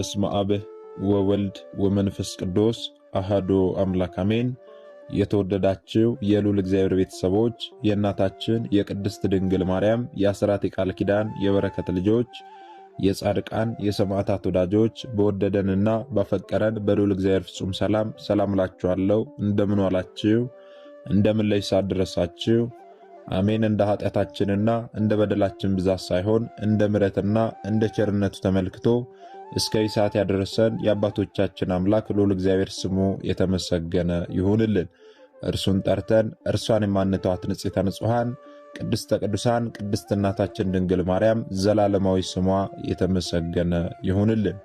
በስመ አብ ወወልድ ወመንፈስ ቅዱስ አሐዱ አምላክ አሜን። የተወደዳችሁ የልዑል እግዚአብሔር ቤተሰቦች የእናታችን የቅድስት ድንግል ማርያም የአስራት የቃል ኪዳን የበረከት ልጆች የጻድቃን የሰማዕታት ወዳጆች በወደደንና ባፈቀረን በልዑል እግዚአብሔር ፍጹም ሰላም እላችኋለሁ። እንደምን ዋላችሁ? እንደምን ለይሳ ደረሳችሁ? አሜን። እንደ ኃጢአታችንና እንደ በደላችን ብዛት ሳይሆን እንደ ምሕረትና እንደ ቸርነቱ ተመልክቶ እስከ ሰዓት ያደረሰን የአባቶቻችን አምላክ ልዑል እግዚአብሔር ስሙ የተመሰገነ ይሁንልን። እርሱን ጠርተን እርሷን የማንተዋት ንጽሕተ ንጹሐን ቅድስተ ቅዱሳን ቅድስት እናታችን ድንግል ማርያም ዘላለማዊ ስሟ የተመሰገነ ይሁንልን።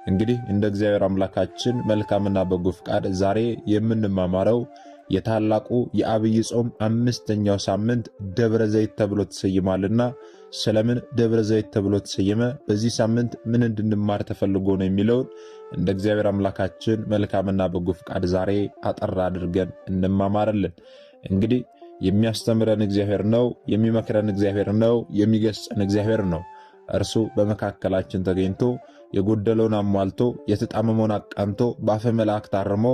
እንግዲህ እንደ እግዚአብሔር አምላካችን መልካምና በጎ ፍቃድ ዛሬ የምንማማረው የታላቁ የአብይ ጾም አምስተኛው ሳምንት ደብረ ዘይት ተብሎ ተሰይሟልና ስለምን ደብረ ዘይት ተብሎ ተሰየመ፣ በዚህ ሳምንት ምን እንድንማር ተፈልጎ ነው የሚለውን እንደ እግዚአብሔር አምላካችን መልካምና በጎ ፍቃድ ዛሬ አጠር አድርገን እንማማራለን። እንግዲህ የሚያስተምረን እግዚአብሔር ነው፣ የሚመክረን እግዚአብሔር ነው፣ የሚገስጸን እግዚአብሔር ነው። እርሱ በመካከላችን ተገኝቶ የጎደለውን አሟልቶ የተጣመመውን አቃንቶ በአፈ መላእክት አርሞ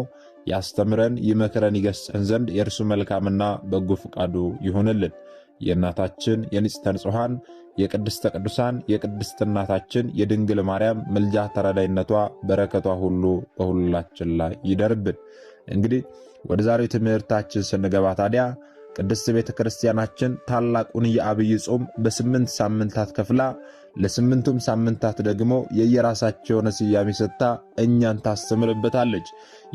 ያስተምረን ይመክረን ይገስጸን ዘንድ የእርሱ መልካምና በጎ ፍቃዱ ይሁንልን። የእናታችን የንጽሕተ ንጹሐን የቅድስተ ቅዱሳን የቅድስት እናታችን የድንግል ማርያም ምልጃ ተራዳይነቷ በረከቷ ሁሉ በሁላችን ላይ ይደርብን። እንግዲህ ወደ ዛሬው ትምህርታችን ስንገባ ታዲያ ቅድስት ቤተ ክርስቲያናችን ታላቁን የአብይ ጾም በ8 ሳምንታት ከፍላ ለስምንቱም ሳምንታት ደግሞ የየራሳቸውን ስያሜ ሰጥታ እኛን ታስተምርበታለች።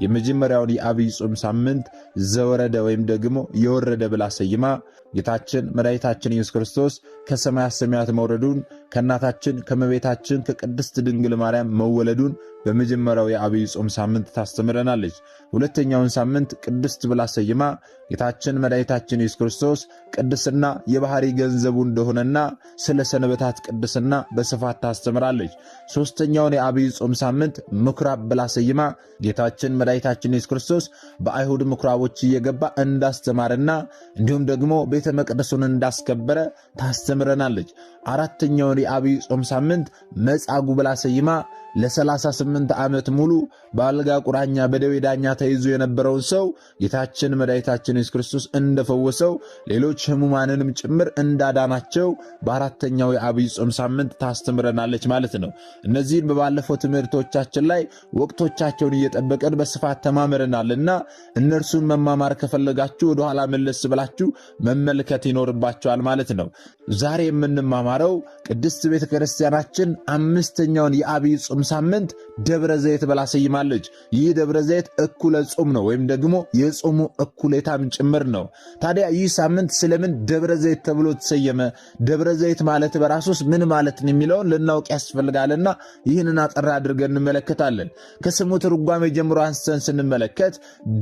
የመጀመሪያውን የአብይ ጾም ሳምንት ዘወረደ ወይም ደግሞ የወረደ ብላ ሰይማ ጌታችን መድኃኒታችን ኢየሱስ ክርስቶስ ከሰማያት ሰማያት መውረዱን ከእናታችን ከመቤታችን ከቅድስት ድንግል ማርያም መወለዱን በመጀመሪያው የአብይ ጾም ሳምንት ታስተምረናለች። ሁለተኛውን ሳምንት ቅድስት ብላ ሰይማ ጌታችን መድኃኒታችን ኢየሱስ ክርስቶስ ቅድስና የባህሪ ገንዘቡ እንደሆነና ስለ ሰንበታት ቅድስና በስፋት ታስተምራለች። ሶስተኛውን የአብይ ጾም ሳምንት ምኩራብ ብላ ሰይማ ጌታችን መድኃኒታችን ኢየሱስ ክርስቶስ በአይሁድ ምኩራቦች እየገባ እንዳስተማረና እንዲሁም ደግሞ ቤተ መቅደሱን እንዳስከበረ ታስተምረናለች። አራተኛውን የአብይ ጾም ሳምንት መጻጉዕ ብላ ሰይማ ለ38 ዓመት ሙሉ በአልጋ ቁራኛ በደዌ ዳኛ ተይዞ የነበረውን ሰው ጌታችን መድኃኒታችን ኢየሱስ ክርስቶስ እንደፈወሰው ሌሎች ሕሙማንንም ጭምር እንዳዳናቸው በአራተኛው የአብይ ጾም ሳምንት ታስተምረናለች ማለት ነው። እነዚህን በባለፈው ትምህርቶቻችን ላይ ወቅቶቻቸውን እየጠበቀን በስፋት ተማምረናልና እነርሱን መማማር ከፈለጋችሁ ወደኋላ መለስ ብላችሁ መመልከት ይኖርባቸዋል ማለት ነው። ዛሬ የምንማማረው ቅድስት ቤተ ክርስቲያናችን አምስተኛውን የአብይ ጾም ሳምንት ደብረ ዘይት ብላ ሰይማለች። ይህ ደብረ ዘይት እኩለ ጾም ነው ወይም ደግሞ የጾሙ እኩሌታም ጭምር ነው። ታዲያ ይህ ሳምንት ስለምን ደብረ ዘይት ተብሎ ተሰየመ? ደብረ ዘይት ማለት በራሱስ ምን ማለት ነው የሚለውን ልናውቅ ያስፈልጋልና ይህንን አጠር አድርገን እንመለከታለን። ከስሙ ትርጓሜ ጀምሮ አንስተን ስንመለከት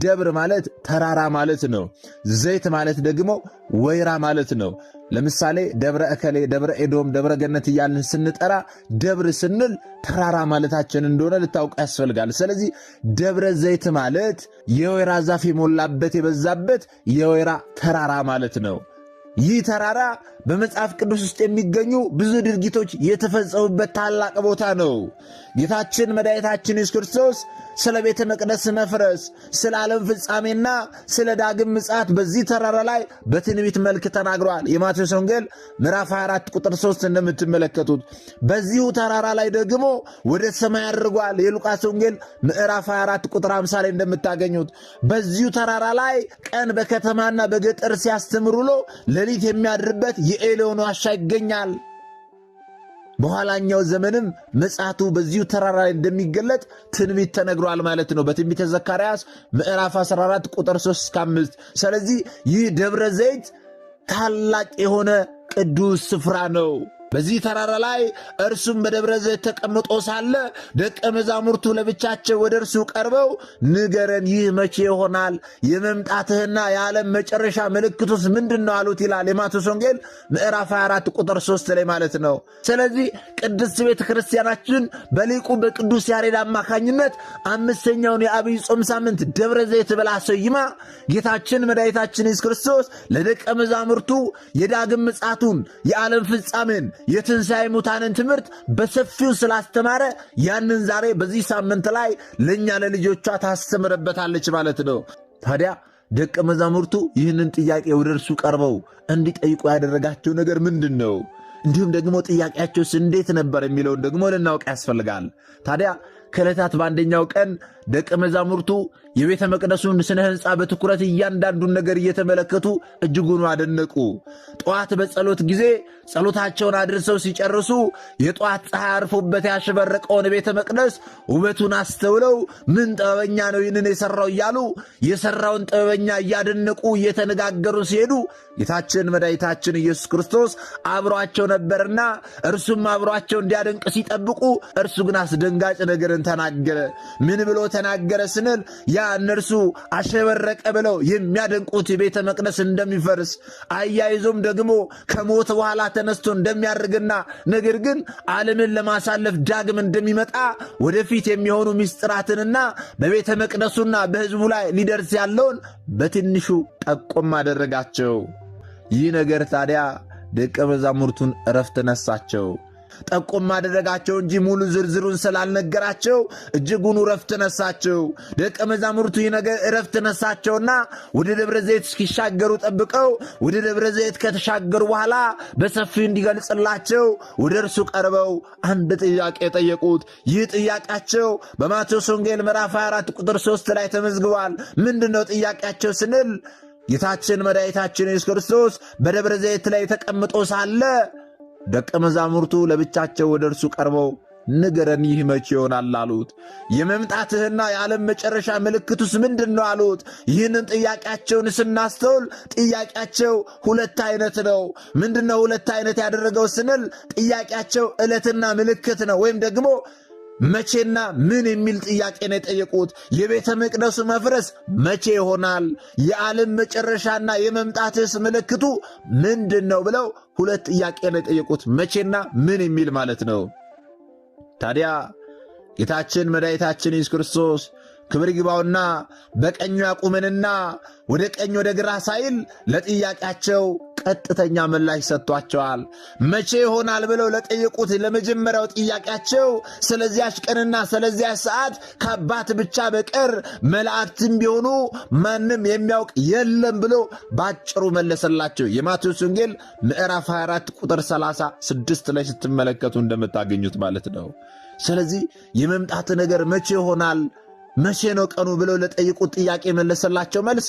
ደብር ማለት ተራራ ማለት ነው። ዘይት ማለት ደግሞ ወይራ ማለት ነው። ለምሳሌ ደብረ እከሌ፣ ደብረ ኤዶም፣ ደብረ ገነት እያልን ስንጠራ ደብር ስንል ተራራ ማለታችን እንደሆነ ልታውቅ ያስፈልጋል። ስለዚህ ደብረ ዘይት ማለት የወይራ ዛፍ የሞላበት የበዛበት የወይራ ተራራ ማለት ነው። ይህ ተራራ በመጽሐፍ ቅዱስ ውስጥ የሚገኙ ብዙ ድርጊቶች የተፈጸሙበት ታላቅ ቦታ ነው። ጌታችን መድኃኒታችን ኢየሱስ ክርስቶስ ስለ ቤተ መቅደስ መፍረስ፣ ስለ ዓለም ፍጻሜና ስለ ዳግም ምጽአት በዚህ ተራራ ላይ በትንቢት መልክ ተናግሯል። የማቴዎስ ወንጌል ምዕራፍ 24 ቁጥር 3 እንደምትመለከቱት በዚሁ ተራራ ላይ ደግሞ ወደ ሰማይ አድርጓል። የሉቃስ ወንጌል ምዕራፍ 24 ቁጥር 50 ላይ እንደምታገኙት በዚሁ ተራራ ላይ ቀን በከተማና በገጠር ሲያስተምር ውሎ ሌሊት የሚያድርበት የኤሎን ዋሻ ይገኛል። በኋላኛው ዘመንም ምጽአቱ በዚሁ ተራራ ላይ እንደሚገለጥ ትንቢት ተነግሯል ማለት ነው በትንቢተ ዘካርያስ ምዕራፍ 14 ቁጥር 3-5። ስለዚህ ይህ ደብረ ዘይት ታላቅ የሆነ ቅዱስ ስፍራ ነው። በዚህ ተራራ ላይ እርሱም በደብረ ዘይት ተቀምጦ ሳለ ደቀ መዛሙርቱ ለብቻቸው ወደ እርሱ ቀርበው ንገረን፣ ይህ መቼ ይሆናል? የመምጣትህና የዓለም መጨረሻ ምልክቱስ ምንድን ነው አሉት ይላል የማቴዎስ ወንጌል ምዕራፍ 24 ቁጥር 3 ላይ ማለት ነው። ስለዚህ ቅድስት ቤተ ክርስቲያናችን በሊቁ በቅዱስ ያሬድ አማካኝነት አምስተኛውን የአብይ ጾም ሳምንት ደብረ ዘይት ብላ ሰይማ ጌታችን መድኃኒታችን ኢየሱስ ክርስቶስ ለደቀ መዛሙርቱ የዳግም ምጽአቱን የዓለም ፍጻሜን የትንሣኤ ሙታንን ትምህርት በሰፊው ስላስተማረ ያንን ዛሬ በዚህ ሳምንት ላይ ለእኛ ለልጆቿ ታስተምርበታለች ማለት ነው። ታዲያ ደቀ መዛሙርቱ ይህንን ጥያቄ ወደ እርሱ ቀርበው እንዲጠይቁ ያደረጋቸው ነገር ምንድን ነው? እንዲሁም ደግሞ ጥያቄያቸውስ እንዴት ነበር የሚለውን ደግሞ ልናውቅ ያስፈልጋል። ታዲያ ከዕለታት በአንደኛው ቀን ደቀ መዛሙርቱ የቤተ መቅደሱን ስነ ሕንፃ በትኩረት እያንዳንዱን ነገር እየተመለከቱ እጅጉን አደነቁ። ጠዋት በጸሎት ጊዜ ጸሎታቸውን አድርሰው ሲጨርሱ የጠዋት ፀሐይ አርፎበት ያሸበረቀውን ቤተ መቅደስ ውበቱን አስተውለው ምን ጥበበኛ ነው ይህንን የሠራው እያሉ የሠራውን ጥበበኛ እያደነቁ እየተነጋገሩ ሲሄዱ ጌታችን መድኃኒታችን ኢየሱስ ክርስቶስ አብሯቸው ነበርና እርሱም አብሯቸው እንዲያደንቅ ሲጠብቁ እርሱ ግን አስደንጋጭ ነገርን ተናገረ። ምን ብሎ ተናገረ ስንል ያ እነርሱ አሸበረቀ ብለው የሚያደንቁት የቤተ መቅደስ እንደሚፈርስ አያይዞም ደግሞ ከሞት በኋላ ተነስቶ እንደሚያርግና ነገር ግን ዓለምን ለማሳለፍ ዳግም እንደሚመጣ ወደፊት የሚሆኑ ምስጢራትንና በቤተ መቅደሱና በሕዝቡ ላይ ሊደርስ ያለውን በትንሹ ጠቆም አደረጋቸው። ይህ ነገር ታዲያ ደቀ መዛሙርቱን ዕረፍት ነሳቸው። ጠቆም ማደረጋቸው እንጂ ሙሉ ዝርዝሩን ስላልነገራቸው እጅጉን ዕረፍት ነሳቸው። ደቀ መዛሙርቱ ይህ ነገር ዕረፍት ነሳቸውና ወደ ደብረ ዘይት እስኪሻገሩ ጠብቀው ወደ ደብረ ዘይት ከተሻገሩ በኋላ በሰፊው እንዲገልጽላቸው ወደ እርሱ ቀርበው አንድ ጥያቄ ጠየቁት። ይህ ጥያቄያቸው በማቴዎስ ወንጌል ምዕራፍ 24 ቁጥር 3 ላይ ተመዝግቧል። ምንድነው ጥያቄያቸው ስንል ጌታችን መድኃኒታችን ኢየሱስ ክርስቶስ በደብረ ዘይት ላይ ተቀምጦ ሳለ ደቀ መዛሙርቱ ለብቻቸው ወደ እርሱ ቀርበው ንገረን፣ ይህ መቼ ይሆናል አሉት። የመምጣትህና የዓለም መጨረሻ ምልክቱስ ምንድን ነው አሉት። ይህንን ጥያቄያቸውን ስናስተውል ጥያቄያቸው ሁለት አይነት ነው። ምንድነው ሁለት አይነት ያደረገው ስንል ጥያቄያቸው ዕለትና ምልክት ነው፣ ወይም ደግሞ መቼና ምን የሚል ጥያቄ ነው የጠየቁት። የቤተ መቅደሱ መፍረስ መቼ ይሆናል? የዓለም መጨረሻና የመምጣትስ ምልክቱ ምንድን ነው ብለው ሁለት ጥያቄ ነው የጠየቁት። መቼና ምን የሚል ማለት ነው። ታዲያ ጌታችን መድኃኒታችን ኢየሱስ ክርስቶስ ክብር ይግባውና በቀኙ ያቁመንና ወደ ቀኝ ወደ ግራ ሳይል ለጥያቄያቸው ቀጥተኛ ምላሽ ሰጥቷቸዋል። መቼ ይሆናል ብለው ለጠየቁት ለመጀመሪያው ጥያቄያቸው ስለዚያች ቀንና ስለዚያች ሰዓት ከአባት ብቻ በቀር መላእክትም ቢሆኑ ማንም የሚያውቅ የለም ብሎ ባጭሩ መለሰላቸው። የማቴዎስ ወንጌል ምዕራፍ 24 ቁጥር 36 ላይ ስትመለከቱ እንደምታገኙት ማለት ነው። ስለዚህ የመምጣት ነገር መቼ ይሆናል፣ መቼ ነው ቀኑ ብለው ለጠየቁት ጥያቄ መለሰላቸው መልስ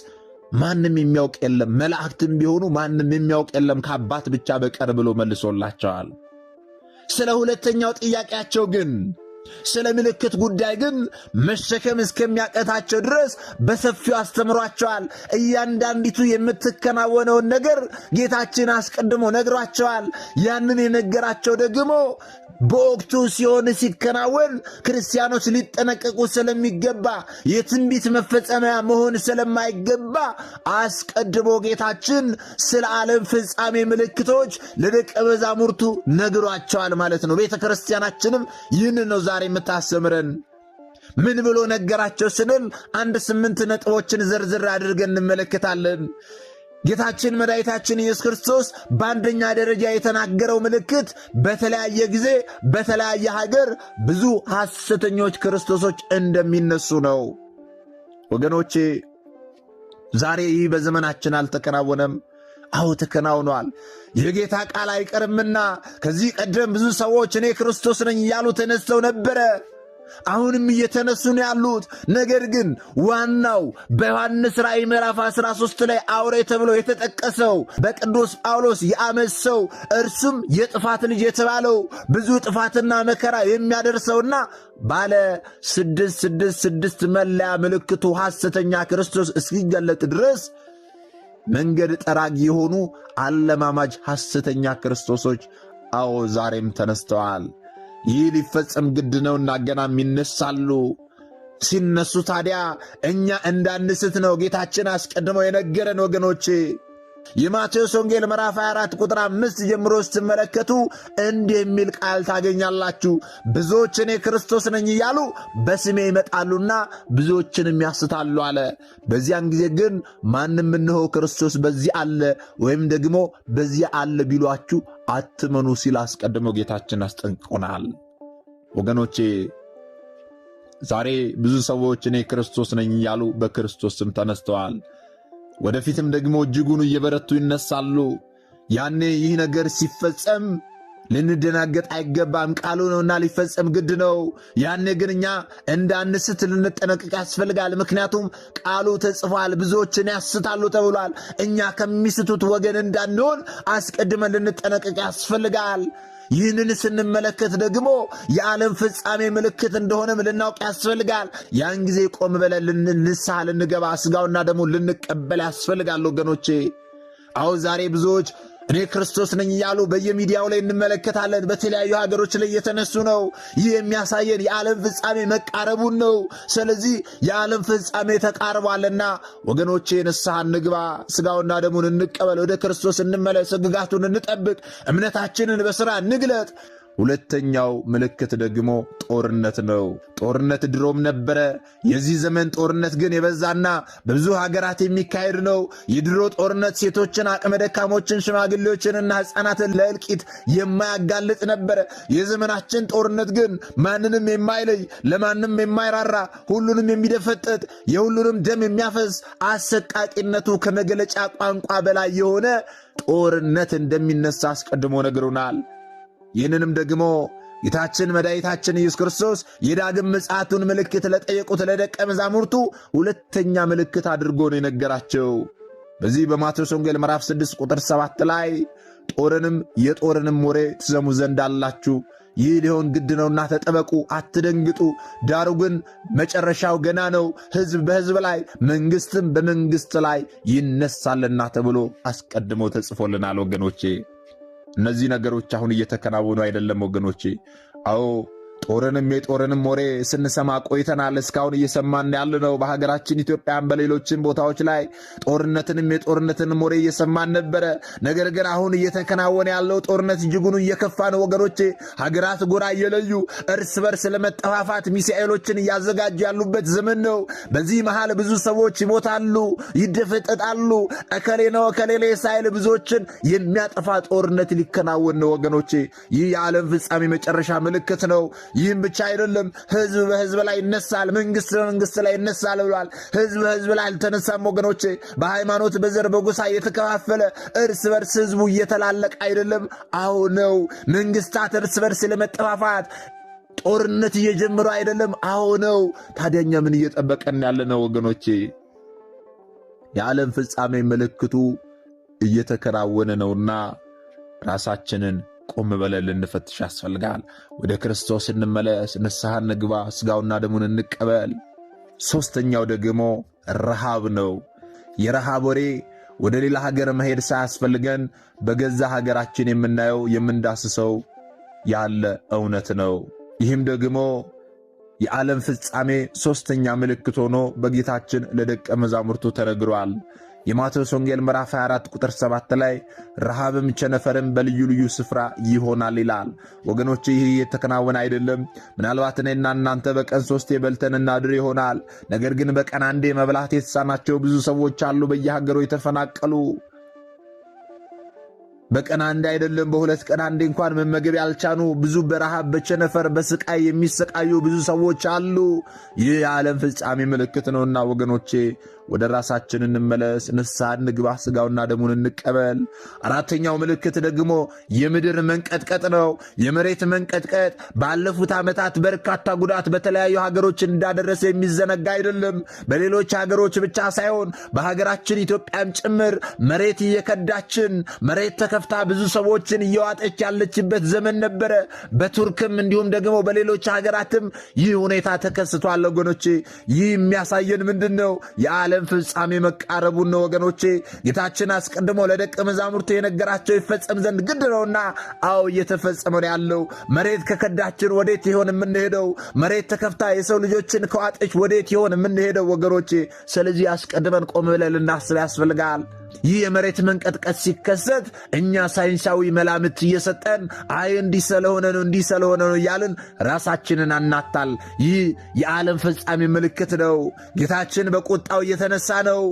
ማንም የሚያውቅ የለም፣ መላእክትም ቢሆኑ ማንም የሚያውቅ የለም ከአባት ብቻ በቀር ብሎ መልሶላቸዋል። ስለ ሁለተኛው ጥያቄያቸው ግን ስለ ምልክት ጉዳይ ግን መሸከም እስከሚያቀታቸው ድረስ በሰፊው አስተምሯቸዋል። እያንዳንዲቱ የምትከናወነውን ነገር ጌታችን አስቀድሞ ነግሯቸዋል። ያንን የነገራቸው ደግሞ በወቅቱ ሲሆን ሲከናወን ክርስቲያኖች ሊጠነቀቁ ስለሚገባ የትንቢት መፈጸሚያ መሆን ስለማይገባ አስቀድሞ ጌታችን ስለ ዓለም ፍጻሜ ምልክቶች ለደቀ መዛሙርቱ ነግሯቸዋል ማለት ነው። ቤተ ክርስቲያናችንም ይህንን ነው ዛሬ የምታስተምረን። ምን ብሎ ነገራቸው ስንል 8 ነጥቦችን ዝርዝር አድርገን እንመለከታለን። ጌታችን መድኃኒታችን ኢየሱስ ክርስቶስ በአንደኛ ደረጃ የተናገረው ምልክት በተለያየ ጊዜ በተለያየ ሀገር ብዙ ሐሰተኞች ክርስቶሶች እንደሚነሱ ነው። ወገኖቼ ዛሬ ይህ በዘመናችን አልተከናወነም? አዎ ተከናውኗል። የጌታ ቃል አይቀርምና ከዚህ ቀደም ብዙ ሰዎች እኔ ክርስቶስ ነኝ እያሉ ተነስተው ነበረ። አሁንም እየተነሱ ነው ያሉት። ነገር ግን ዋናው በዮሐንስ ራእይ ምዕራፍ 13 ላይ አውሬ ተብሎ የተጠቀሰው በቅዱስ ጳውሎስ የዓመፅ ሰው እርሱም የጥፋት ልጅ የተባለው ብዙ ጥፋትና መከራ የሚያደርሰውና ባለ 666 መለያ ምልክቱ ሐሰተኛ ክርስቶስ እስኪገለጥ ድረስ መንገድ ጠራጊ የሆኑ አለማማጅ ሐሰተኛ ክርስቶሶች አዎ ዛሬም ተነስተዋል። ይህ ሊፈጸም ግድ ነውና ገናም ይነሳሉ። ሲነሱ ታዲያ እኛ እንዳንስት ነው ጌታችን አስቀድመው የነገረን። ወገኖቼ የማቴዎስ ወንጌል ምዕራፍ 24 ቁጥር 5 ጀምሮ ስትመለከቱ እንዲህ የሚል ቃል ታገኛላችሁ። ብዙዎች እኔ ክርስቶስ ነኝ እያሉ በስሜ ይመጣሉና ብዙዎችንም ያስታሉ አለ። በዚያን ጊዜ ግን ማንም እነሆ ክርስቶስ በዚህ አለ ወይም ደግሞ በዚህ አለ ቢሏችሁ አትመኑ ሲል አስቀድሞ ጌታችን አስጠንቅቆናል። ወገኖቼ ዛሬ ብዙ ሰዎች እኔ ክርስቶስ ነኝ እያሉ በክርስቶስ ስም ተነስተዋል። ወደፊትም ደግሞ እጅጉን እየበረቱ ይነሳሉ። ያኔ ይህ ነገር ሲፈጸም ልንደናገጥ አይገባም። ቃሉ ነውና ሊፈጸም ግድ ነው። ያኔ ግን እኛ እንዳንስት ልንጠነቀቅ ያስፈልጋል። ምክንያቱም ቃሉ ተጽፏል፣ ብዙዎችን ያስታሉ ተብሏል። እኛ ከሚስቱት ወገን እንዳንሆን አስቀድመን ልንጠነቀቅ ያስፈልጋል። ይህንን ስንመለከት ደግሞ የዓለም ፍጻሜ ምልክት እንደሆነም ልናውቅ ያስፈልጋል። ያን ጊዜ ቆም ብለን ንስሐ ልንገባ ሥጋውና ደሙን ልንቀበል ያስፈልጋል። ወገኖቼ አዎ ዛሬ ብዙዎች እኔ ክርስቶስ ነኝ እያሉ በየሚዲያው ላይ እንመለከታለን። በተለያዩ ሀገሮች ላይ የተነሱ ነው። ይህ የሚያሳየን የዓለም ፍጻሜ መቃረቡን ነው። ስለዚህ የዓለም ፍጻሜ ተቃርቧልና ወገኖቼ ንስሐ እንግባ፣ ሥጋውና ደሙን እንቀበል፣ ወደ ክርስቶስ እንመለስ፣ ሕግጋቱን እንጠብቅ፣ እምነታችንን በሥራ እንግለጥ። ሁለተኛው ምልክት ደግሞ ጦርነት ነው። ጦርነት ድሮም ነበረ። የዚህ ዘመን ጦርነት ግን የበዛና በብዙ ሀገራት የሚካሄድ ነው። የድሮ ጦርነት ሴቶችን፣ አቅመ ደካሞችን፣ ሽማግሌዎችንና ሕፃናትን ለእልቂት የማያጋልጥ ነበረ። የዘመናችን ጦርነት ግን ማንንም የማይለይ፣ ለማንም የማይራራ፣ ሁሉንም የሚደፈጥጥ፣ የሁሉንም ደም የሚያፈስ፣ አሰቃቂነቱ ከመገለጫ ቋንቋ በላይ የሆነ ጦርነት እንደሚነሳ አስቀድሞ ነግሮናል። ይህንንም ደግሞ ጌታችን መድኃኒታችን ኢየሱስ ክርስቶስ የዳግም ምጽአቱን ምልክት ለጠየቁት ለደቀ መዛሙርቱ ሁለተኛ ምልክት አድርጎ ነው የነገራቸው። በዚህ በማቴዎስ ወንጌል ምዕራፍ 6 ቁጥር 7 ላይ ጦርንም የጦርንም ወሬ ትሰሙ ዘንድ አላችሁ፣ ይህ ሊሆን ግድ ነውና ተጠበቁ፣ አትደንግጡ። ዳሩ ግን መጨረሻው ገና ነው፣ ሕዝብ በሕዝብ ላይ መንግሥትም በመንግሥት ላይ ይነሳልና ተብሎ አስቀድሞ ተጽፎልናል። ወገኖቼ እነዚህ ነገሮች አሁን እየተከናወኑ አይደለም ወገኖቼ። አዎ ጦርንም የጦርንም ወሬ ስንሰማ ቆይተናል። እስካሁን እየሰማን ያለነው በሀገራችን ኢትዮጵያን በሌሎችም ቦታዎች ላይ ጦርነትንም የጦርነትንም ወሬ እየሰማን ነበረ። ነገር ግን አሁን እየተከናወነ ያለው ጦርነት እጅጉን እየከፋ ነው ወገኖቼ። ሀገራት ጎራ እየለዩ እርስ በርስ ለመጠፋፋት ሚሳኤሎችን እያዘጋጁ ያሉበት ዘመን ነው። በዚህ መሃል ብዙ ሰዎች ይሞታሉ፣ ይደፈጠጣሉ። እከሌ ነው እከሌ ላይ ሳይል ብዙዎችን የሚያጠፋ ጦርነት ሊከናወን ነው ወገኖቼ። ይህ የዓለም ፍጻሜ መጨረሻ ምልክት ነው። ይህም ብቻ አይደለም፣ ሕዝብ በሕዝብ ላይ ይነሳል፣ መንግሥት በመንግሥት ላይ ይነሳል ብሏል። ሕዝብ በሕዝብ ላይ አልተነሳም ወገኖቼ። በሃይማኖት በዘር በጎሳ እየተከፋፈለ እርስ በርስ ሕዝቡ እየተላለቀ አይደለም። አዎ ነው። መንግሥታት እርስ በርስ ለመጠፋፋት ጦርነት እየጀመሩ አይደለም። አዎ ነው። ታዲያኛ ምን እየጠበቀን ያለ ነው ወገኖቼ? የዓለም ፍጻሜ ምልክቱ እየተከናወነ ነውና ራሳችንን ቆም ብለን ልንፈትሽ ያስፈልጋል። ወደ ክርስቶስ እንመለስ፣ ንስሐ እንግባ፣ ሥጋውና ደሙን እንቀበል። ሦስተኛው ደግሞ ረሃብ ነው። የረሃብ ወሬ ወደ ሌላ ሀገር መሄድ ሳያስፈልገን በገዛ ሀገራችን የምናየው የምንዳስሰው ያለ እውነት ነው። ይህም ደግሞ የዓለም ፍጻሜ ሦስተኛ ምልክት ሆኖ በጌታችን ለደቀ መዛሙርቱ ተነግሯል። የማቴዎስ ወንጌል ምዕራፍ 24 ቁጥር 7 ላይ ረሃብም ቸነፈርም በልዩ ልዩ ስፍራ ይሆናል ይላል። ወገኖች ይህ የተከናወነ አይደለም። ምናልባት እኔና እናንተ በቀን 3 በልተን እናድር ይሆናል። ነገር ግን በቀን አንዴ መብላት የተሳናቸው ብዙ ሰዎች አሉ፣ በየሀገሩ የተፈናቀሉ። በቀን አንዴ አይደለም በሁለት ቀን አንዴ እንኳን መመገብ ያልቻኑ ብዙ በረሃብ በቸነፈር በስቃይ የሚሰቃዩ ብዙ ሰዎች አሉ። ይህ የዓለም ፍጻሜ ምልክት ነውና ወገኖቼ ወደ ራሳችን እንመለስ፣ ንስሐ እንግባ፣ ሥጋውና ደሙን እንቀበል። አራተኛው ምልክት ደግሞ የምድር መንቀጥቀጥ ነው። የመሬት መንቀጥቀጥ ባለፉት ዓመታት በርካታ ጉዳት በተለያዩ ሀገሮች እንዳደረሰ የሚዘነጋ አይደለም። በሌሎች ሀገሮች ብቻ ሳይሆን በሀገራችን ኢትዮጵያም ጭምር መሬት እየከዳችን፣ መሬት ተከፍታ ብዙ ሰዎችን እየዋጠች ያለችበት ዘመን ነበረ። በቱርክም እንዲሁም ደግሞ በሌሎች ሀገራትም ይህ ሁኔታ ተከስቷል ወገኖቼ። ይህ የሚያሳየን ምንድን ነው? የዓለም ፍጻሜ መቃረቡን ነው ወገኖቼ። ጌታችን አስቀድሞ ለደቀ መዛሙርቱ የነገራቸው ይፈጸም ዘንድ ግድ ነውና፣ አዎ እየተፈጸመ ነው ያለው። መሬት ከከዳችን ወዴት ይሆን የምንሄደው? መሬት ተከፍታ የሰው ልጆችን ከዋጠች ወዴት ይሆን የምንሄደው ወገኖቼ? ስለዚህ አስቀድመን ቆም ብለን ልናስብ ያስፈልጋል። ይህ የመሬት መንቀጥቀጥ ሲከሰት እኛ ሳይንሳዊ መላምት እየሰጠን እንዲህ ስለሆነ ነው እያልን ራሳችንን አናታል። ይህ የዓለም ፍጻሜ ምልክት ነው። ጌታችን በቁጣው እየተነሳ ነው።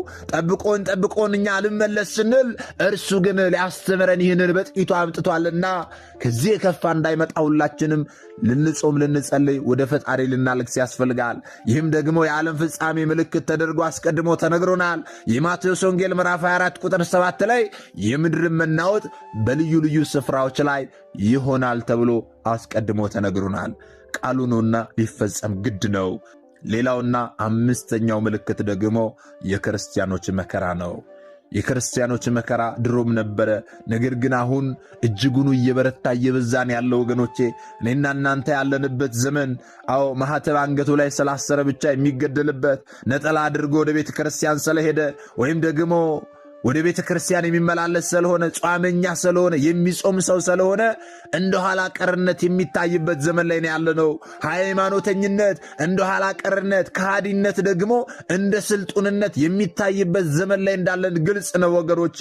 ጠብቆን እኛ ልመለስ ስንል እርሱ ግን ሊያስተምረን ይህንን በጥቂቱ አምጥቷልና ከዚህ የከፋ እንዳይመጣ ሁላችንም ልንጾም ልንጸልይ ወደ ፈጣሪ ልናለቅስ ያስፈልጋል። ይህም ደግሞ የዓለም ፍጻሜ ምልክት ተደርጎ አስቀድሞ ተነግሮናል። የማቴዎስ ወንጌል ምዕራፍ 24 ቁጥር 7 ላይ የምድር መናወጥ በልዩ ልዩ ስፍራዎች ላይ ይሆናል ተብሎ አስቀድሞ ተነግሮናል። ቃሉ ነውና ሊፈጸም ግድ ነው። ሌላውና አምስተኛው ምልክት ደግሞ የክርስቲያኖች መከራ ነው። የክርስቲያኖች መከራ ድሮም ነበረ። ነገር ግን አሁን እጅጉኑ እየበረታ እየበዛን ያለው ወገኖቼ፣ እኔና እናንተ ያለንበት ዘመን ማኅተብ አንገቱ ላይ ስላሰረ ብቻ የሚገደልበት፣ ነጠላ አድርጎ ወደ ቤተ ክርስቲያን ስለሄደ ወይም ደግሞ ወደ ቤተ ክርስቲያን የሚመላለስ ስለሆነ፣ ጿመኛ ስለሆነ፣ የሚጾም ሰው ስለሆነ እንደ ኋላ ቀርነት የሚታይበት ዘመን ላይ ነው ያለነው። ሃይማኖተኝነት እንደ ኋላ ቀርነት፣ ከሃዲነት ደግሞ እንደ ስልጡንነት የሚታይበት ዘመን ላይ እንዳለን ግልጽ ነው ወገኖቼ።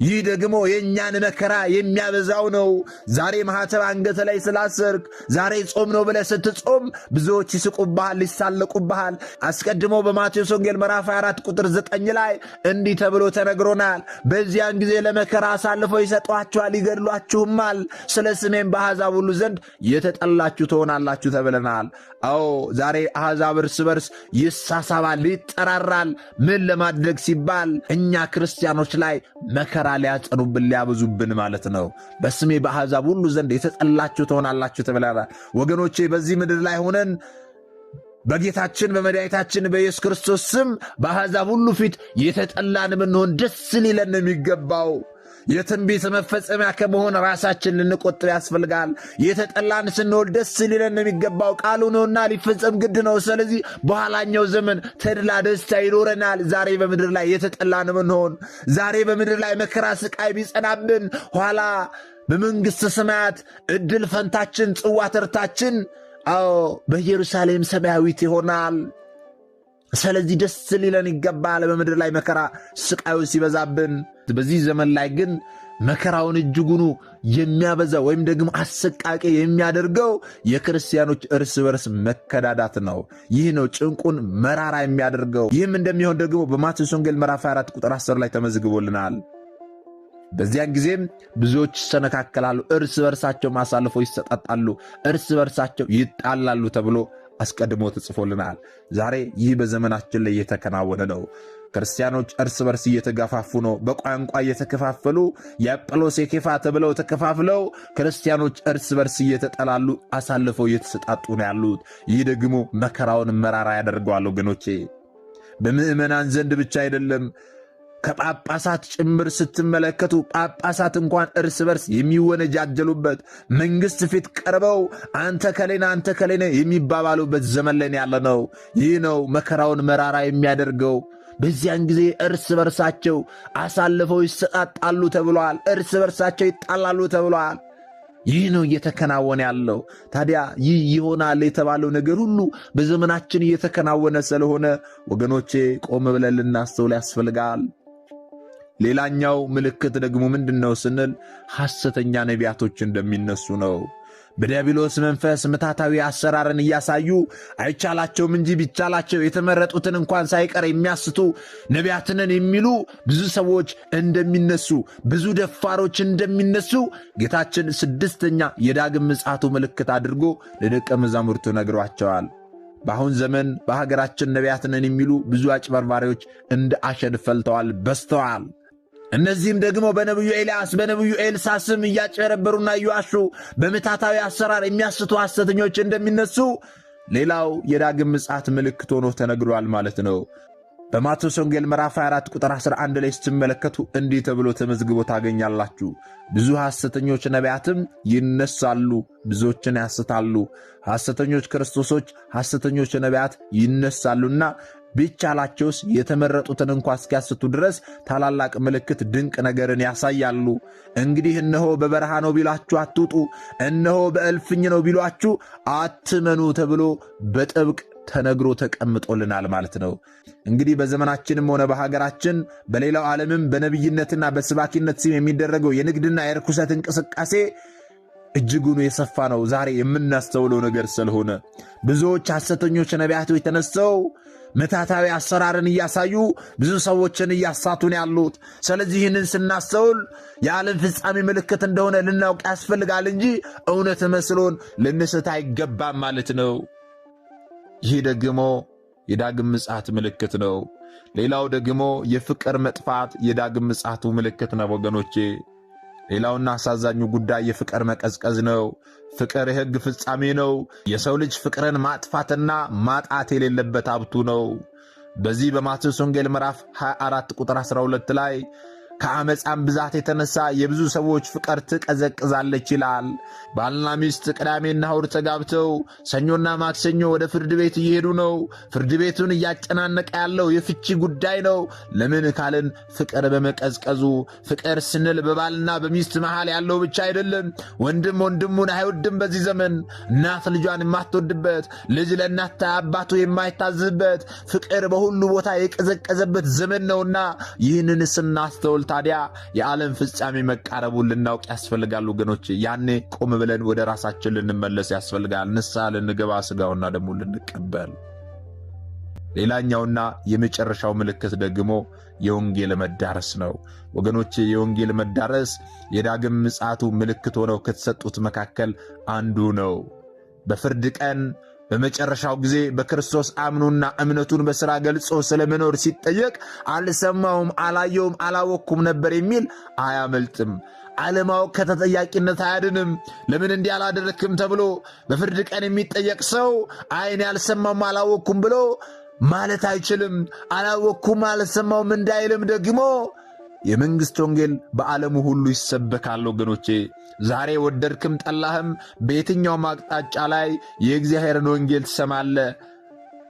ይህ ደግሞ የእኛን መከራ የሚያበዛው ነው። ዛሬ ማኅተብ አንገት ላይ ስላሰርክ፣ ዛሬ ጾም ነው ብለህ ስትጾም ብዙዎች ይስቁብሃል፣ ይሳለቁብሃል። አስቀድሞ በማቴዎስ ወንጌል ምዕራፍ 24 ቁጥር 9 ላይ እንዲህ ተብሎ ተነግሮናል። በዚያን ጊዜ ለመከራ አሳልፈው ይሰጧችኋል፣ ይገድሏችሁማል። ስለ ስሜም በአሕዛብ ሁሉ ዘንድ የተጠላችሁ ትሆናላችሁ ተብለናል። ዛሬ አሕዛብ እርስ በርስ ይሳሳባል፣ ይጠራራል። ምን ለማድረግ ሲባል እኛ ክርስቲያኖች ላይ መከራ ሊያጸኑብን ሊያበዙብን ማለት ነው። በስሜ በአሕዛብ ሁሉ ዘንድ የተጠላችሁ ትሆናላችሁ ተብለናል። ወገኖቼ በዚህ ምድር ላይ ሆነን በጌታችን በመድኃኒታችን በኢየሱስ ክርስቶስ ስም በአሕዛብ ሁሉ ፊት የተጠላን ብንሆን ደስ ሊለን የሚገባው። የትንቢት መፈጸሚያ ከመሆን ራሳችን ልንቆጥብ ያስፈልጋል። የተጠላን ስንሆን ደስ ሊለን የሚገባው ቃሉ ነውና ሊፈጸም ግድ ነው። ስለዚህ በኋላኛው ዘመን ተድላ ደስታ ይኖረናል። ዛሬ በምድር ላይ የተጠላን ብንሆን፣ ዛሬ በምድር ላይ መከራ ስቃይ ቢጸናብን፣ ኋላ በመንግሥተ ሰማያት ዕድል ፈንታችን ጽዋ ተርታችን በኢየሩሳሌም ሰማያዊት ይሆናል። ስለዚህ ደስ ሊለን ይገባል በምድር ላይ መከራ ስቃዩ ሲበዛብን። በዚህ ዘመን ላይ ግን መከራውን እጅጉኑ የሚያበዛ ወይም ደግሞ አሰቃቂ የሚያደርገው የክርስቲያኖች እርስ በርስ መከዳዳት ነው። ይህ ነው ጭንቁን መራራ የሚያደርገው። ይህም እንደሚሆን ደግሞ በማቴዎስ ወንጌል ምዕራፍ 24 ቁጥር 10 ላይ ተመዝግቦልናል። በዚያን ጊዜም ብዙዎች ይሰነካከላሉ፣ እርስ በርሳቸው አሳልፈው ይሰጣጣሉ፣ እርስ በርሳቸው ይጣላሉ ተብሎ አስቀድሞ ተጽፎልናል። ዛሬ ይህ በዘመናችን ላይ እየተከናወነ ነው። ክርስቲያኖች እርስ በርስ እየተጋፋፉ ነው። በቋንቋ እየተከፋፈሉ የአጵሎስ የኬፋ ተብለው ተከፋፍለው ክርስቲያኖች እርስ በርስ እየተጠላሉ አሳልፈው እየተሰጣጡ ነው ያሉት። ይህ ደግሞ መከራውን መራራ ያደርገዋል ወገኖቼ። በምዕመናን ዘንድ ብቻ አይደለም፣ ከጳጳሳት ጭምር ስትመለከቱ ጳጳሳት እንኳን እርስ በርስ የሚወነጃጀሉበት፣ መንግሥት ፊት ቀርበው አንተ ከሌነ የሚባባሉበት ዘመን ላይ ያለ ነው። ይህ ነው መከራውን መራራ የሚያደርገው። በዚያን ጊዜ እርስ በርሳቸው አሳልፈው ይሰጣጣሉ ተብሏል። እርስ በርሳቸው ይጣላሉ ተብሏል። ይህ ነው እየተከናወነ ያለው። ታዲያ ይህ ይሆናል የተባለው ነገር ሁሉ በዘመናችን እየተከናወነ ስለሆነ ወገኖቼ ቆም ብለን ልናስተውል ያስፈልጋል። ሌላኛው ምልክት ደግሞ ምንድነው ስንል ሐሰተኛ ነቢያቶች እንደሚነሱ ነው። በዲያብሎስ መንፈስ ምታታዊ አሰራርን እያሳዩ አይቻላቸውም እንጂ ቢቻላቸው የተመረጡትን እንኳን ሳይቀር የሚያስቱ ነቢያትንን የሚሉ ብዙ ሰዎች እንደሚነሱ፣ ብዙ ደፋሮች እንደሚነሱ ጌታችን ስድስተኛ የዳግም ምጽአቱ ምልክት አድርጎ ለደቀ መዛሙርቱ ነግሯቸዋል። በአሁን ዘመን በሀገራችን ነቢያትንን የሚሉ ብዙ አጭበርባሪዎች እንደ አሸን ፈልተዋል፣ በዝተዋል። እነዚህም ደግሞ በነቢዩ ኤልያስ በነቢዩ ኤልሳ ስም እያጭበረበሩና እየዋሹ በምታታዊ አሰራር የሚያስቱ ሐሰተኞች እንደሚነሱ ሌላው የዳግም ምጽአት ምልክት ሆኖ ተነግሯል ማለት ነው። በማቴዎስ ወንጌል ምዕራፍ 24 ቁጥር 11 ላይ ስትመለከቱ እንዲህ ተብሎ ተመዝግቦ ታገኛላችሁ። ብዙ ሐሰተኞች ነቢያትም ይነሳሉ፣ ብዙዎችን ያስታሉ። ሐሰተኞች ክርስቶሶች፣ ሐሰተኞች ነቢያት ይነሳሉና ቢቻላቸውስ የተመረጡትን እንኳ እስኪያስቱ ድረስ ታላላቅ ምልክት ድንቅ ነገርን ያሳያሉ። እንግዲህ እነሆ በበረሃ ነው ቢሏችሁ አትውጡ፣ እነሆ በእልፍኝ ነው ቢሏችሁ አትመኑ ተብሎ በጥብቅ ተነግሮ ተቀምጦልናል ማለት ነው። እንግዲህ በዘመናችንም ሆነ በሀገራችን በሌላው ዓለምም በነቢይነትና በስባኪነት ስም የሚደረገው የንግድና የርኩሰት እንቅስቃሴ እጅጉን የሰፋ ነው። ዛሬ የምናስተውለው ነገር ስለሆነ ብዙዎች ሐሰተኞች ነቢያቶች ተነስተው ምታታዊ አሰራርን እያሳዩ ብዙ ሰዎችን እያሳቱን ያሉት። ስለዚህ ይህንን ስናስተውል የዓለም ፍጻሜ ምልክት እንደሆነ ልናውቅ ያስፈልጋል እንጂ እውነት መስሎን ልንስት አይገባም ማለት ነው። ይህ ደግሞ የዳግም ምጽአት ምልክት ነው። ሌላው ደግሞ የፍቅር መጥፋት የዳግም ምጽአቱ ምልክት ነው ወገኖቼ። ሌላውና አሳዛኙ ጉዳይ የፍቅር መቀዝቀዝ ነው። ፍቅር የሕግ ፍጻሜ ነው። የሰው ልጅ ፍቅርን ማጥፋትና ማጣት የሌለበት ሀብቱ ነው። በዚህ በማቴዎስ ወንጌል ምዕራፍ 24 ቁጥር 12 ላይ ከአመፃም ብዛት የተነሳ የብዙ ሰዎች ፍቅር ትቀዘቅዛለች ይላል። ባልና ሚስት ቅዳሜና እሑድ ተጋብተው ሰኞና ማክሰኞ ወደ ፍርድ ቤት እየሄዱ ነው። ፍርድ ቤቱን እያጨናነቀ ያለው የፍቺ ጉዳይ ነው። ለምን ካልን ፍቅር በመቀዝቀዙ። ፍቅር ስንል በባልና በሚስት መሃል ያለው ብቻ አይደለም። ወንድም ወንድሙን አይወድም። በዚህ ዘመን እናት ልጇን የማትወድበት፣ ልጅ ለእናት አባቱ የማይታዝበት፣ ፍቅር በሁሉ ቦታ የቀዘቀዘበት ዘመን ነውና ይህንን ስናስተውል ታዲያ የዓለም ፍጻሜ መቃረቡን ልናውቅ ያስፈልጋል ወገኖች። ያኔ ቆም ብለን ወደ ራሳችን ልንመለስ ያስፈልጋል። ንስሐ ልንገባ፣ ሥጋውና ደሙ ልንቀበል። ሌላኛውና የመጨረሻው ምልክት ደግሞ የወንጌል መዳረስ ነው ወገኖች። የወንጌል መዳረስ የዳግም ምጽአቱ ምልክት ሆነው ከተሰጡት መካከል አንዱ ነው። በፍርድ ቀን በመጨረሻው ጊዜ በክርስቶስ አምኑና እምነቱን በሥራ ገልጾ ስለመኖር ሲጠየቅ አልሰማውም፣ አላየውም፣ አላወቅኩም ነበር የሚል አያመልጥም። አለማወቅ ከተጠያቂነት አያድንም። ለምን እንዲህ አላደረክም ተብሎ በፍርድ ቀን የሚጠየቅ ሰው አይን ያልሰማውም አላወቅኩም ብሎ ማለት አይችልም። አላወቅኩም አልሰማውም እንዳይልም ደግሞ የመንግሥት ወንጌል በዓለሙ ሁሉ ይሰበካል ወገኖቼ። ዛሬ ወደድክም ጠላህም በየትኛውም አቅጣጫ ላይ የእግዚአብሔርን ወንጌል ትሰማለህ።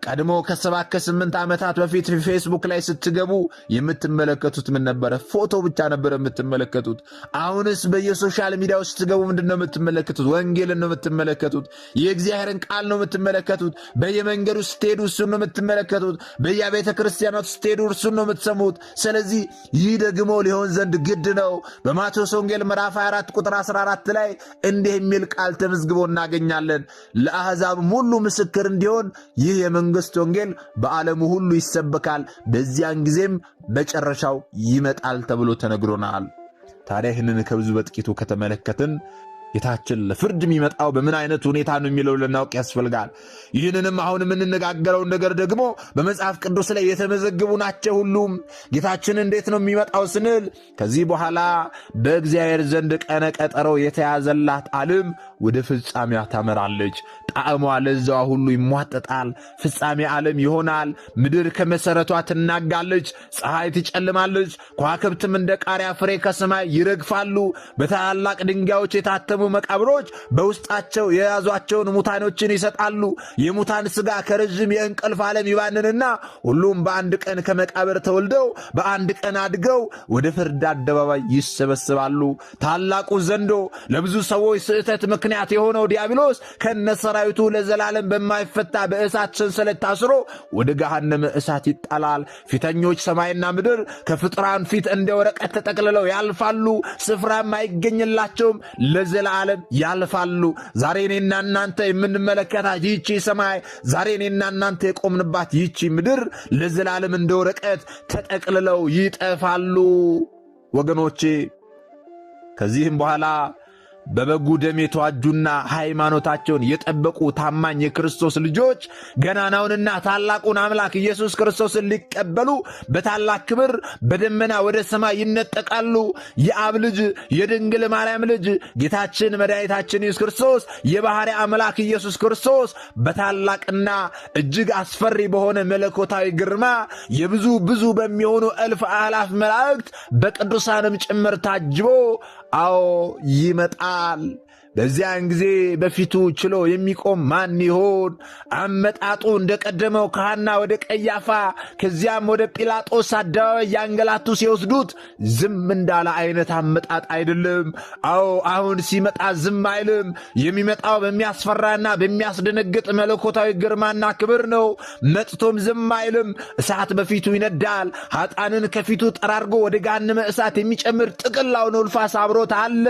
ቀድሞ ከ7-8 ዓመታት በፊት ፌስቡክ ላይ ስትገቡ የምትመለከቱት ምን ነበረ? ፎቶ ብቻ ነበረ የምትመለከቱት። አሁንስ በየሶሻል ሚዲያው ስትገቡ ምንድን ነው የምትመለከቱት? ወንጌልን ነው የምትመለከቱት። የእግዚአብሔርን ቃል ነው የምትመለከቱት። በየመንገዱ ስትሄዱ እሱን ነው የምትመለከቱት። በየቤተ ክርስቲያናቱ ስትሄዱ እርሱን ነው የምትሰሙት። ስለዚህ ይህ ደግሞ ሊሆን ዘንድ ግድ ነው። በማቴዎስ ወንጌል ምዕራፍ 24 ቁጥር 14 ላይ እንዲህ የሚል ቃል ተመዝግቦ እናገኛለን። ለአሕዛብም ሁሉ ምስክር እንዲሆን ይህ የመንግሥት ወንጌል በዓለሙ ሁሉ ይሰበካል፣ በዚያን ጊዜም መጨረሻው ይመጣል ተብሎ ተነግሮናል። ታዲያ ይህንን ከብዙ በጥቂቱ ከተመለከትን ጌታችን ለፍርድ የሚመጣው በምን አይነት ሁኔታ ነው የሚለው ልናውቅ ያስፈልጋል። ይህንንም አሁን የምንነጋገረውን ነገር ደግሞ በመጽሐፍ ቅዱስ ላይ የተመዘግቡ ናቸው ሁሉም። ጌታችን እንዴት ነው የሚመጣው ስንል ከዚህ በኋላ በእግዚአብሔር ዘንድ ቀነ ቀጠሮ የተያዘላት ዓለም ወደ ፍጻሜዋ ታመራለች። ጣዕሟ ለዛዋ ሁሉ ይሟጠጣል። ፍጻሜ ዓለም ይሆናል። ምድር ከመሠረቷ ትናጋለች። ፀሐይ ትጨልማለች። ከዋክብትም እንደ ቃሪያ ፍሬ ከሰማይ ይረግፋሉ። በታላላቅ ድንጋዮች የታተሙ መቃብሮች በውስጣቸው የያዟቸውን ሙታኖችን ይሰጣሉ። የሙታን ሥጋ ከረዥም የእንቅልፍ ዓለም ይባንንና ሁሉም በአንድ ቀን ከመቃብር ተወልደው በአንድ ቀን አድገው ወደ ፍርድ አደባባይ ይሰበስባሉ። ታላቁ ዘንዶ ለብዙ ሰዎች ስህተት ምክንያት የሆነው ዲያብሎስ ከነሰራዊቱ ለዘላለም በማይፈታ በእሳት ሰንሰለት ታስሮ ወደ ገሃነመ እሳት ይጣላል። ፊተኞች ሰማይና ምድር ከፍጥራን ፊት እንደ ወረቀት ተጠቅልለው ያልፋሉ። ስፍራም አይገኝላቸውም። ለዘላለም ያልፋሉ። ዛሬ እኔና እናንተ የምንመለከታት ይህቺ ሰማይ፣ ዛሬ እኔና እናንተ የቆምንባት ይህቺ ምድር ለዘላለም እንደ ወረቀት ተጠቅልለው ይጠፋሉ ወገኖቼ። ከዚህም በኋላ በበጉ ደም የተዋጁና ሃይማኖታቸውን የጠበቁ ታማኝ የክርስቶስ ልጆች ገናናውንና ታላቁን አምላክ ኢየሱስ ክርስቶስን ሊቀበሉ በታላቅ ክብር በደመና ወደ ሰማይ ይነጠቃሉ። የአብ ልጅ የድንግል ማርያም ልጅ ጌታችን መድኃኒታችን ኢየሱስ ክርስቶስ የባሕርይ አምላክ ኢየሱስ ክርስቶስ በታላቅና እጅግ አስፈሪ በሆነ መለኮታዊ ግርማ ብዙ በሚሆኑ እልፍ አእላፍ መላእክት በቅዱሳንም ጭምር ታጅቦ ይመጣል። ይላል። በዚያን ጊዜ በፊቱ ችሎ የሚቆም ማን ይሆን? አመጣጡ እንደቀደመው ከሐና ወደ ቀያፋ ከዚያም ወደ ጲላጦስ አደባባይ ያንገላቱ ሲወስዱት ዝም እንዳለ አይነት አመጣጥ አይደለም። አዎ አሁን ሲመጣ ዝም አይልም። የሚመጣው በሚያስፈራና በሚያስደነግጥ መለኮታዊ ግርማና ክብር ነው። መጥቶም ዝም አይልም። እሳት በፊቱ ይነዳል። ኃጣንን ከፊቱ ጠራርጎ ወደ ገሃነመ እሳት የሚጨምር ጥቅል አውሎ ነፋስ አብሮት አለ።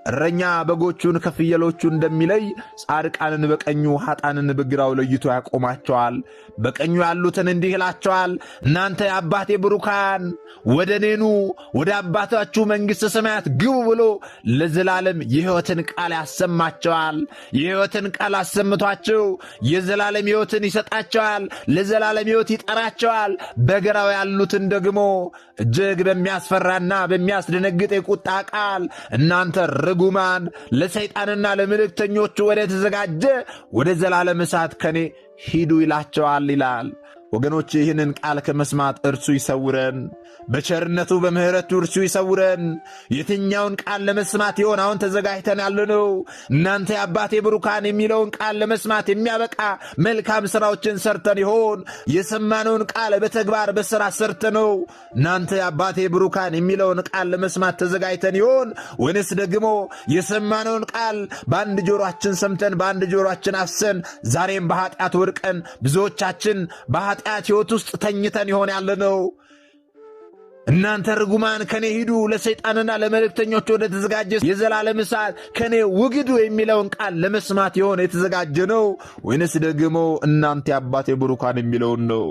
እረኛ በጎቹን ከፍየሎቹ እንደሚለይ ጻድቃንን በቀኙ ኃጣንን በግራው ለይቶ ያቆማቸዋል። በቀኙ ያሉትን እንዲህ ይላቸዋል፣ እናንተ የአባቴ ብሩካን ወደ እኔኑ ወደ አባታችሁ መንግሥተ ሰማያት ግቡ ብሎ ለዘላለም የሕይወትን ቃል ያሰማቸዋል። የሕይወትን ቃል አሰምቷቸው የዘላለም ሕይወትን ይሰጣቸዋል። ለዘላለም ሕይወት ይጠራቸዋል። በግራው ያሉትን ደግሞ እጅግ በሚያስፈራና በሚያስደነግጥ የቁጣ ቃል እናንተ ርጉማን ለሰይጣንና ለመልእክተኞቹ ወደ ተዘጋጀ ወደ ዘላለም እሳት ከኔ ሂዱ ይላቸዋል ይላል። ወገኖች ይህንን ቃል ከመስማት እርሱ ይሰውረን። በቸርነቱ በምሕረቱ እርሱ ይሰውረን። የትኛውን ቃል ለመስማት ይሆን አሁን ተዘጋጅተን ያለነው? እናንተ የአባቴ ብሩካን የሚለውን ቃል ለመስማት የሚያበቃ መልካም ሥራዎችን ሰርተን ይሆን? የሰማነውን ቃል በተግባር በሥራ ሰርተነው እናንተ የአባቴ ብሩካን የሚለውን ቃል ለመስማት ተዘጋጅተን ይሆን? ወይንስ ደግሞ የሰማነውን ቃል በአንድ ጆሮአችን ሰምተን በአንድ ጆሮአችን አፍሰን ዛሬም በኃጢአት ወድቀን ብዙዎቻችን በኃጢአት ሕይወት ውስጥ ተኝተን ይሆን ያለነው? እናንተ ርጉማን ከኔ ሂዱ ለሰይጣንና ለመልእክተኞች ወደ ተዘጋጀ የዘላለም እሳት ከኔ ውግዱ የሚለውን ቃል ለመስማት የሆነ የተዘጋጀ ነው? ወይንስ ደግሞ እናንተ የአባቴ ብሩካን የሚለውን ነው?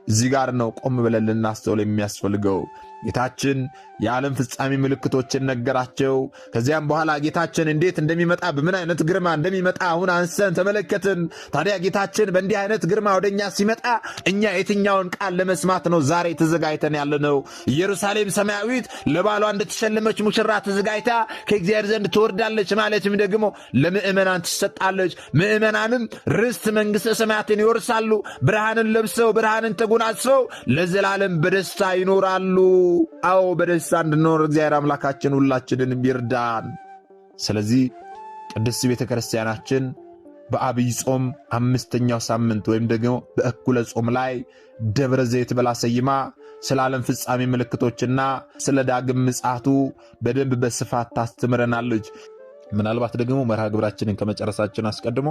እዚህ ጋር ነው ቆም ብለን ልናስተውል የሚያስፈልገው። ጌታችን የዓለም ፍጻሜ ምልክቶችን ነገራቸው። ከዚያም በኋላ ጌታችን እንዴት እንደሚመጣ በምን አይነት ግርማ እንደሚመጣ አሁን አንስተን ተመለከትን። ታዲያ ጌታችን በእንዲህ አይነት ግርማ ወደኛ ሲመጣ እኛ የትኛውን ቃል ለመስማት ነው ዛሬ ተዘጋጅተን ያለነው? ኢየሩሳሌም ሰማያዊት ለባሏ እንደተሸለመች ሙሽራ ተዘጋጅታ ከእግዚአብሔር ዘንድ ትወርዳለች፣ ማለትም ደግሞ ለምእመናን ትሰጣለች። ምእመናንም ርስት መንግሥተ ሰማያትን ይወርሳሉ። ብርሃንን ለብሰው ብርሃንን ተጎናጽፈው ለዘላለም በደስታ ይኖራሉ። አዎ በደስታ እንድንኖር እግዚአብሔር አምላካችን ሁላችንን ይርዳን። ስለዚህ ቅድስት ቤተ ክርስቲያናችን በአብይ ጾም 5ኛው ሳምንት ወይም ደግሞ በእኩለ ጾም ላይ ደብረ ዘይት ብላ ሰይማ ስለ ዓለም ፍጻሜ ምልክቶችና ስለ ዳግም ምጽአቱ በደንብ በስፋት ታስተምረናለች። ምናልባት ደግሞ መርሃ ግብራችንን ከመጨረሳችን አስቀድሞ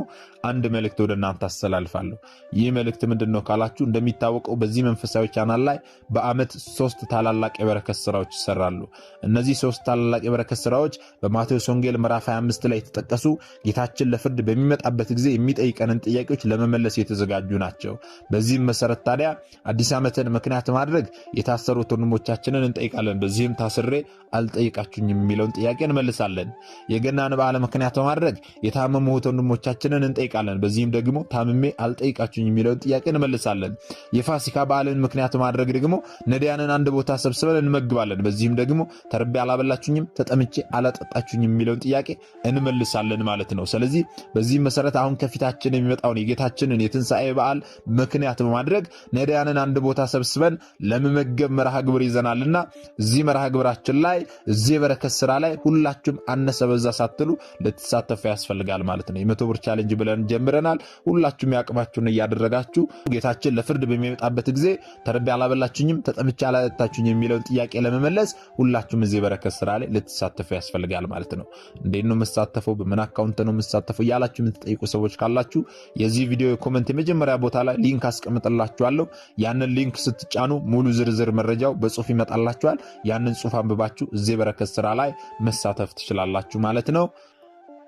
አንድ መልእክት ወደ እናንተ አስተላልፋለሁ። ይህ መልእክት ምንድን ነው ካላችሁ፣ እንደሚታወቀው በዚህ መንፈሳዊ ቻናል ላይ በዓመት 3 ታላላቅ የበረከት ስራዎች ይሰራሉ። እነዚህ 3 ታላላቅ የበረከት ስራዎች በማቴዎስ ወንጌል ምዕራፍ 25 ላይ የተጠቀሱ ጌታችን ለፍርድ በሚመጣበት ጊዜ የሚጠይቀንን ጥያቄዎች ለመመለስ የተዘጋጁ ናቸው። በዚህም መሰረት ታዲያ አዲስ ዓመትን ምክንያት ማድረግ የታሰሩት ወንድሞቻችንን እንጠይቃለን። በዚህም ታስሬ አልጠይቃችሁኝም የሚለውን ጥያቄ እንመልሳለን። የገና በዓለ ምክንያት በማድረግ የታመሙ ወንድሞቻችንን እንጠይቃለን። በዚህም ደግሞ ታምሜ አልጠይቃችሁኝ የሚለውን ጥያቄ እንመልሳለን። የፋሲካ በዓልን ምክንያት በማድረግ ደግሞ ነዳያንን አንድ ቦታ ሰብስበን እንመግባለን። በዚህም ደግሞ ተርቤ አላበላችሁኝም፣ ተጠምቼ አላጠጣችሁኝም የሚለውን ጥያቄ እንመልሳለን ማለት ነው። ስለዚህ በዚህም መሰረት አሁን ከፊታችን የሚመጣውን የጌታችንን የትንሣኤ በዓል ምክንያት በማድረግ ነዳያንን አንድ ቦታ ሰብስበን ለመመገብ መርሃ ግብር ይዘናልና እዚህ መርሃ ግብራችን ላይ እዚህ የበረከት ስራ ላይ ሁላችሁም አነሰ በዛ ሳትሉ ልትሳተፉ ያስፈልጋል ማለት ነው። የ100 ብር ቻሌንጅ ብለን ጀምረናል። ሁላችሁም ያቅማችሁን እያደረጋችሁ ጌታችን ለፍርድ በሚመጣበት ጊዜ ተርቤ አላበላችሁኝም፣ ተጠምቼ አላጠጣችሁኝም የሚለውን ጥያቄ ለመመለስ ሁላችሁም እዚህ የበረከት ስራ ላይ ልትሳተፉ ያስፈልጋል ማለት ነው። እንዴት ነው የምትሳተፈው? በምን አካውንት ነው የምትሳተፈው? እያላችሁ የምትጠይቁ ሰዎች ካላችሁ የዚህ ቪዲዮ የኮመንት የመጀመሪያ ቦታ ላይ ሊንክ አስቀምጥላችኋለሁ። ያንን ሊንክ ስትጫኑ ሙሉ ዝርዝር መረጃው በጽሁፍ ይመጣላችኋል። ያንን ጽሁፍ አንብባችሁ እዚህ የበረከት ስራ ላይ መሳተፍ ትችላላችሁ ማለት ነው።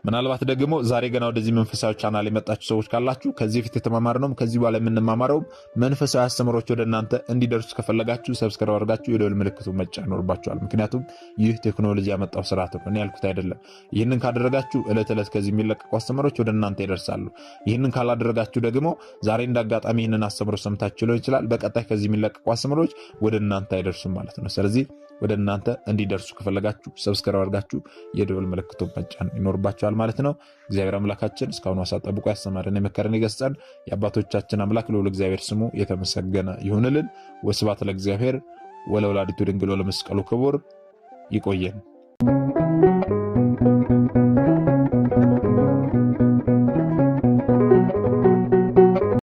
ምናልባት ደግሞ ዛሬ ገና ወደዚህ መንፈሳዊ ቻናል የመጣችሁ ሰዎች ካላችሁ ከዚህ ፊት የተማማርነውም ከዚህ በኋላ የምንማማረው መንፈሳዊ አስተምሮች ወደ እናንተ እንዲደርሱ ከፈለጋችሁ ሰብስክራይብ አድርጋችሁ የደወል ምልክቱን መጫን ይኖርባችኋል። ምክንያቱም ይህ ቴክኖሎጂ ያመጣው ስርዓት ነው፣ እኔ ያልኩት አይደለም። ይህንን ካደረጋችሁ ዕለት ዕለት ከዚህ የሚለቀቁ አስተምሮች ወደ እናንተ ይደርሳሉ። ይህንን ካላደረጋችሁ ደግሞ ዛሬ እንዳጋጣሚ ይህንን አስተምሮ ሰምታችሁ ሊሆን ይችላል፣ በቀጣይ ከዚህ የሚለቀቁ አስተምሮች ወደ እናንተ አይደርሱም ማለት ነው። ስለዚህ ወደ እናንተ እንዲደርሱ ከፈለጋችሁ ሰብስክራይብ አድርጋችሁ የደወል ምልክቱን መጫን ይኖርባችኋል ማለት ነው። እግዚአብሔር አምላካችን እስካሁን ሰዓት ጠብቆ ያስተማረን የመከረን የገሰጸን የአባቶቻችን አምላክ ልዑል እግዚአብሔር ስሙ የተመሰገነ ይሁንልን። ወስብሐት ለእግዚአብሔር ወለወላዲቱ ድንግል ወለመስቀሉ ክቡር። ይቆየን።